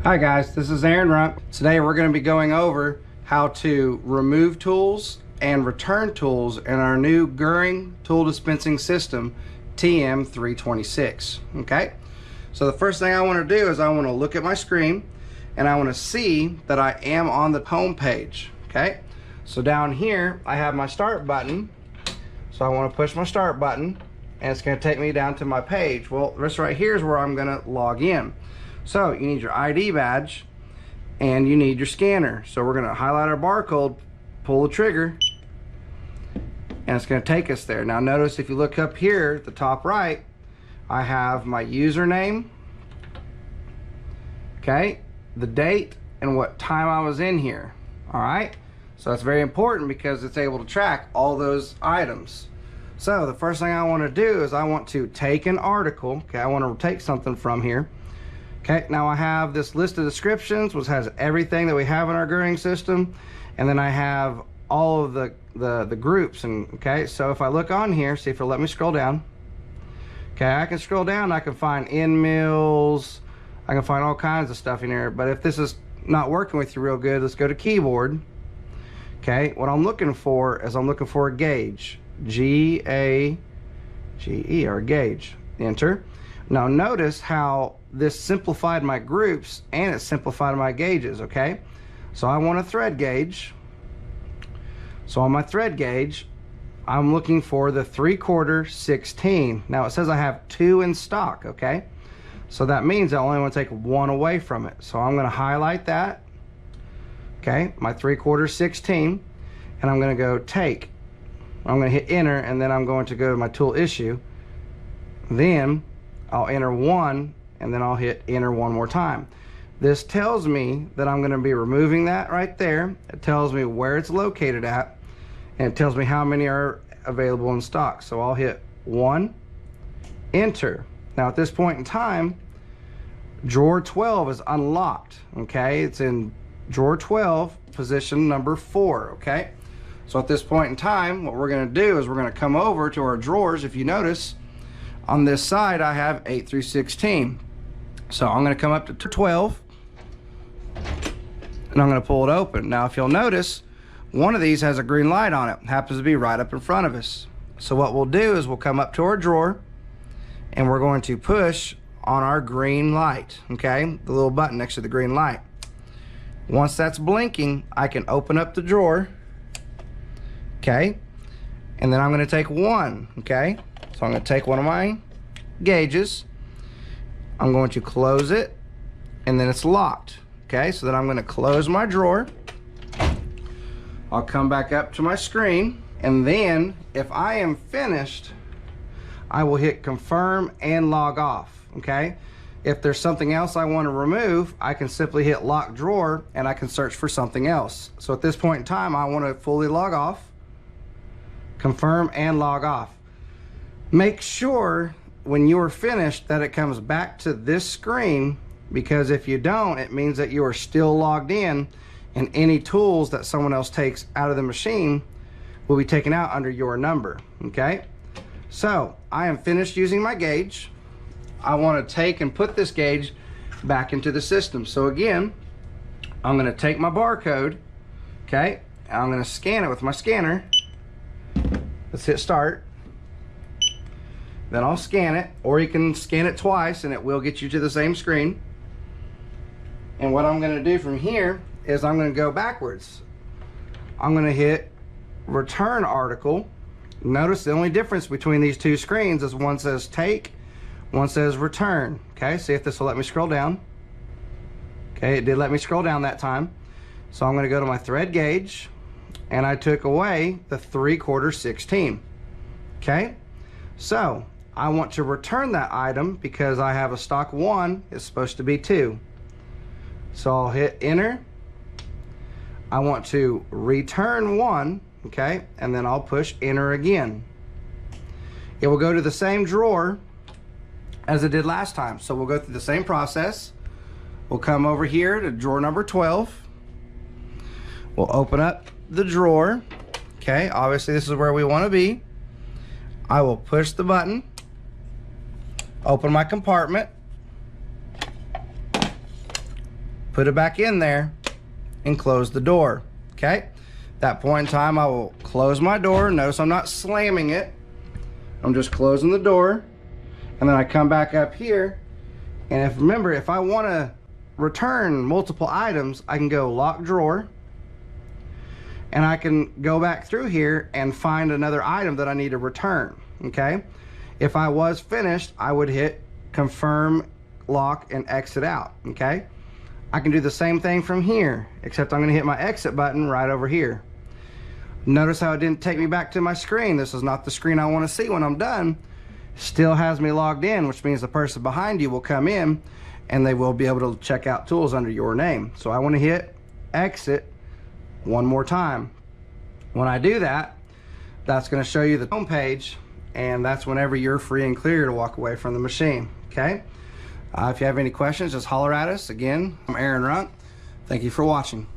Hi guys, this is Aaron Rump. Today we're going to be going over how to remove tools and return tools in our new Guhring tool dispensing system, TM-326. Okay, so the first thing I want to do is I want to look at my screen and I want to see that I am on the home page. Okay, so down here I have my start button, so I want to push my start button and it's going to take me down to my page. Well, this right here is where I'm going to log in. So you need your ID badge and you need your scanner. So we're going to highlight our barcode, pull the trigger, and it's going to take us there. Now notice if you look up here at the top right, I have my username, okay, the date, and what time I was in here. All right, so that's very important because it's able to track all those items. So the first thing I want to do is I want to take an article. Okay, I want to take something from here. Okay, now I have this list of descriptions which has everything that we have in our Guhring system, and then I have all of the groups. And okay, so if I look on here, see if it'll let me scroll down. Okay, I can scroll down, I can find end mills, I can find all kinds of stuff in here. But if this is not working with you real good, let's go to keyboard. Okay, what I'm looking for is I'm looking for a gauge, G-A-G-E, or gauge. Enter. Now notice how this simplified my groups and it simplified my gauges. Okay, so I want a thread gauge. So on my thread gauge, I'm looking for the 3/4 16. Now it says I have 2 in stock. Okay, so that means I only want to take 1 away from it. So I'm going to highlight that. Okay, my 3/4 16, and I'm going to go take. I'm going to hit enter, and then I'm going to go to my tool issue. Then I'll enter 1, and then I'll hit enter 1 more time. This tells me that I'm going to be removing that right there. It tells me where it's located at, and it tells me how many are available in stock. So I'll hit 1, enter. Now at this point in time, drawer 12 is unlocked. Okay, it's in drawer 12, position number 4. Okay, so at this point in time, what we're going to do is we're going to come over to our drawers. If you notice, on this side I have 8 through 16. So I'm going to come up to 12 and I'm going to pull it open. Now if you'll notice, one of these has a green light on it. It happens to be right up in front of us. So what we'll do is we'll come up to our drawer and we're going to push on our green light. Okay, the little button next to the green light. Once that's blinking, I can open up the drawer. Okay, and then I'm going to take 1. Okay, so I'm going to take one of my gauges, I'm going to close it, and then it's locked. Okay, so then I'm going to close my drawer. I'll come back up to my screen, and then if I am finished, I will hit confirm and log off. Okay, if there's something else I want to remove, I can simply hit lock drawer and I can search for something else. So at this point in time, I want to fully log off, confirm and log off. Make sure when you are finished that it comes back to this screen, because if you don't, it means that you are still logged in and any tools that someone else takes out of the machine will be taken out under your number. Okay, so I am finished using my gauge. I want to take and put this gauge back into the system. So again, I'm going to take my barcode, okay, and I'm going to scan it with my scanner. Let's hit start. Then I'll scan it, or you can scan it twice and it will get you to the same screen. And what I'm going to do from here is I'm going to go backwards. I'm going to hit return article. Notice the only difference between these two screens is one says take, one says return. Okay, see if this will let me scroll down. Okay, it did let me scroll down that time. So I'm going to go to my thread gauge, and I took away the 3/4 16. Okay, so I want to return that item because I have a stock 1, it's supposed to be 2. So I'll hit enter. I want to return 1, okay, and then I'll push enter again. It will go to the same drawer as it did last time. So we'll go through the same process. We'll come over here to drawer number 12. We'll open up the drawer. Okay, obviously this is where we want to be. I will push the button, open my compartment, put it back in there, and close the door. Okay? At that point in time, I will close my door. Notice I'm not slamming it. I'm just closing the door, and then I come back up here, and remember, if I want to return multiple items, I can go lock drawer, and I can go back through here and find another item that I need to return. Okay? If I was finished, I would hit confirm, lock, and exit out. Okay? I can do the same thing from here, except I'm going to hit my exit button right over here. Notice how it didn't take me back to my screen. This is not the screen I want to see when I'm done. Still has me logged in, which means the person behind you will come in and they will be able to check out tools under your name. So I want to hit exit one more time. When I do that, that's going to show you the home page, and that's whenever you're free and clear to walk away from the machine. Okay? If you have any questions, just holler at us. Again, I'm Aaron Runt. Thank you for watching.